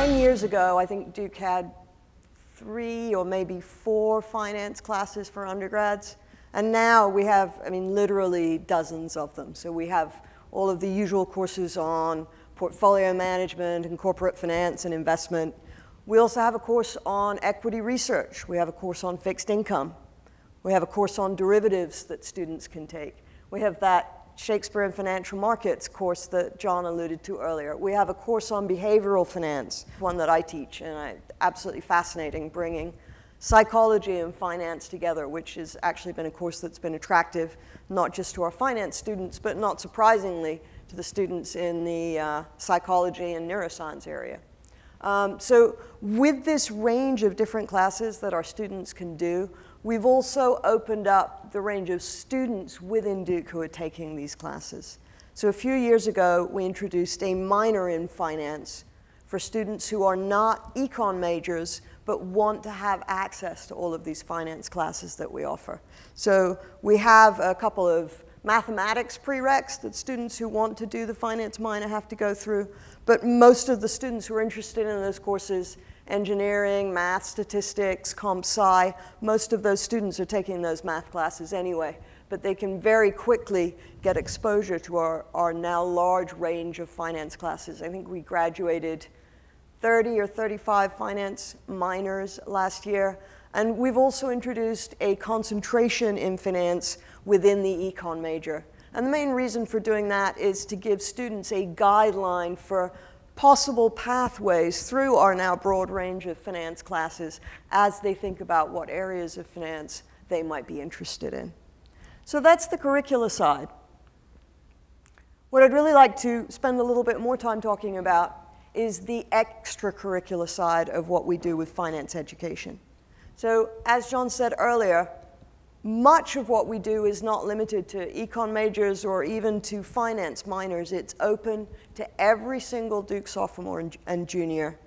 10 years ago, I think Duke had 3 or maybe 4 finance classes for undergrads. And now we have, I mean, literally dozens of them. So we have all of the usual courses on portfolio management and corporate finance and investment. We also have a course on equity research. We have a course on fixed income. We have a course on derivatives that students can take. We have that Shakespeare and Financial Markets course that John alluded to earlier. We have a course on behavioral finance, one that I teach, and absolutely fascinating, bringing psychology and finance together, which has actually been a course that's been attractive, not just to our finance students, but not surprisingly to the students in the psychology and neuroscience area. So with this range of different classes that our students can do, we've also opened up the range of students within Duke who are taking these classes. So a few years ago, we introduced a minor in finance for students who are not econ majors, but want to have access to all of these finance classes that we offer. So we have a couple of mathematics prereqs that students who want to do the finance minor have to go through, but most of the students who are interested in those courses, engineering, math, statistics, comp sci, most of those students are taking those math classes anyway, but they can very quickly get exposure to our now large range of finance classes. I think we graduated 30 or 35 finance minors last year, and we've also introduced a concentration in finance within the econ major. And the main reason for doing that is to give students a guideline for possible pathways through our now broad range of finance classes as they think about what areas of finance they might be interested in. So that's the curricula side. What I'd really like to spend a little bit more time talking about is the extracurricular side of what we do with finance education. So as John said earlier, much of what we do is not limited to econ majors or even to finance minors. It's open to every single Duke sophomore and junior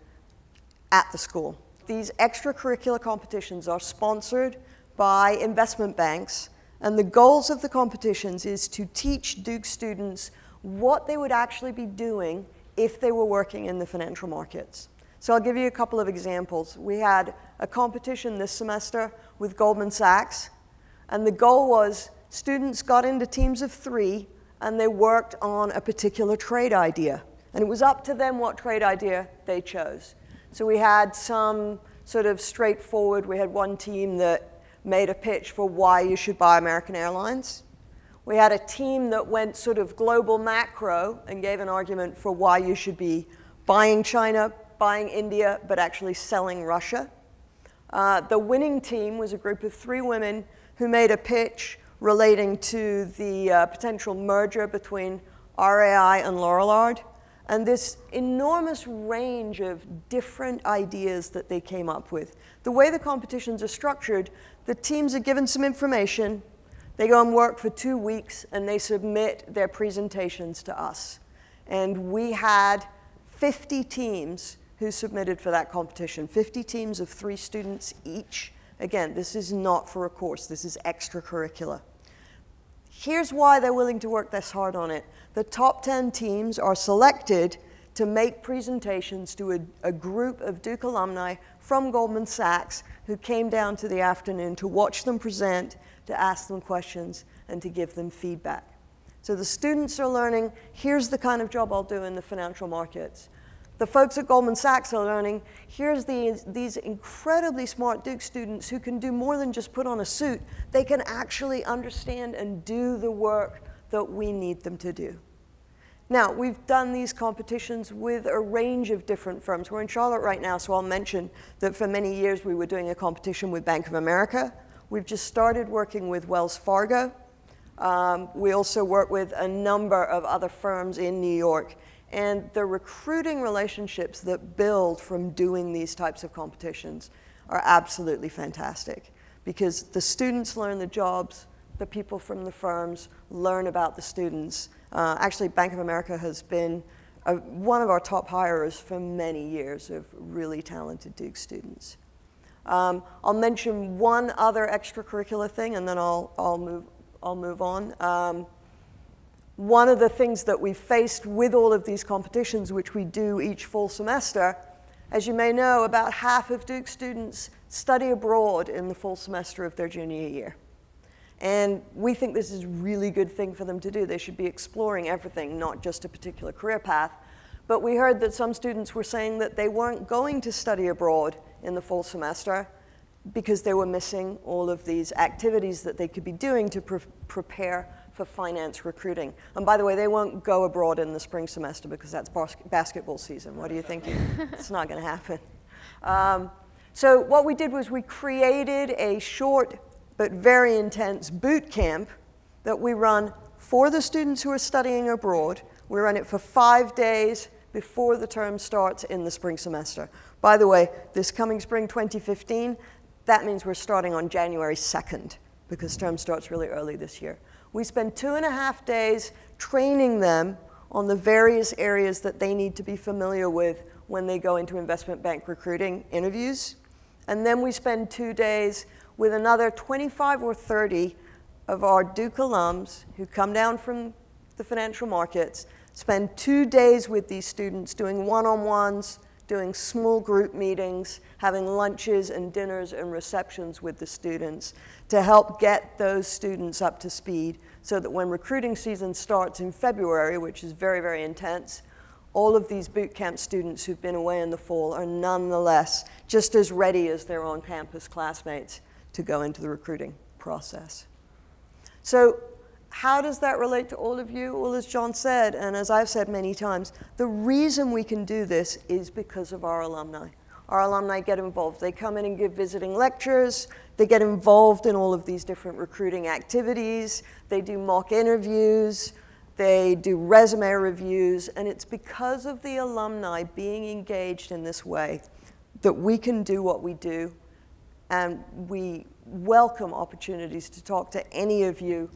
at the school. These extracurricular competitions are sponsored by investment banks, and the goals of the competitions is to teach Duke students what they would actually be doing if they were working in the financial markets. So I'll give you a couple of examples. We had a competition this semester with Goldman Sachs, and the goal was students got into teams of 3 and they worked on a particular trade idea. And it was up to them what trade idea they chose. So we had some sort of straightforward, we had one team that made a pitch for why you should buy American Airlines. We had a team that went sort of global macro and gave an argument for why you should be buying China, buying India, but actually selling Russia. The winning team was a group of 3 women who made a pitch relating to the potential merger between RAI and Lorillard, and this enormous range of different ideas that they came up with. The way the competitions are structured, the teams are given some information, they go and work for 2 weeks, and they submit their presentations to us. And we had 50 teams who submitted for that competition, 50 teams of 3 students each. Again, this is not for a course, this is extracurricular. Here's why they're willing to work this hard on it. The top 10 teams are selected to make presentations to a group of Duke alumni from Goldman Sachs who came down to the afternoon to watch them present, to ask them questions, and to give them feedback. So the students are learning, here's the kind of job I'll do in the financial markets. The folks at Goldman Sachs are learning, here's these incredibly smart Duke students who can do more than just put on a suit. They can actually understand and do the work that we need them to do. Now, we've done these competitions with a range of different firms. We're in Charlotte right now, so I'll mention that for many years we were doing a competition with Bank of America. We've just started working with Wells Fargo. We also work with a number of other firms in New York. And the recruiting relationships that build from doing these types of competitions are absolutely fantastic, because the students learn the jobs, the people from the firms learn about the students. Actually, Bank of America has been one of our top hirers for many years of really talented Duke students. I'll mention one other extracurricular thing, and then I'll move on. One of the things that we faced with all of these competitions, which we do each full semester, As you may know, about half of Duke students study abroad in the fall semester of their junior year. And we think this is a really good thing for them to do. They should be exploring everything, not just a particular career path. But we heard that some students were saying that they weren't going to study abroad in the fall semester because they were missing all of these activities that they could be doing to prepare for finance recruiting. And by the way, they won't go abroad in the spring semester because that's basketball season. What are you thinking? It's not going to happen. So what we did was we created a short but very intense boot camp that we run for the students who are studying abroad. We run it for 5 days before the term starts in the spring semester. By the way, this coming spring 2015, that means we're starting on January 2nd because term starts really early this year. We spend 2.5 days training them on the various areas that they need to be familiar with when they go into investment bank recruiting interviews. And then we spend 2 days with another 25 or 30 of our Duke alums who come down from the financial markets, spend 2 days with these students doing one-on-ones, doing small group meetings, having lunches and dinners and receptions with the students to help get those students up to speed so that when recruiting season starts in February, which is very, very intense, all of these boot camp students who've been away in the fall are nonetheless just as ready as their on-campus classmates to go into the recruiting process. So how does that relate to all of you? Well, as John said, and as I've said many times, the reason we can do this is because of our alumni. Our alumni get involved. They come in and give visiting lectures. They get involved in all of these different recruiting activities. They do mock interviews. They do resume reviews. And it's because of the alumni being engaged in this way that we can do what we do. And we welcome opportunities to talk to any of you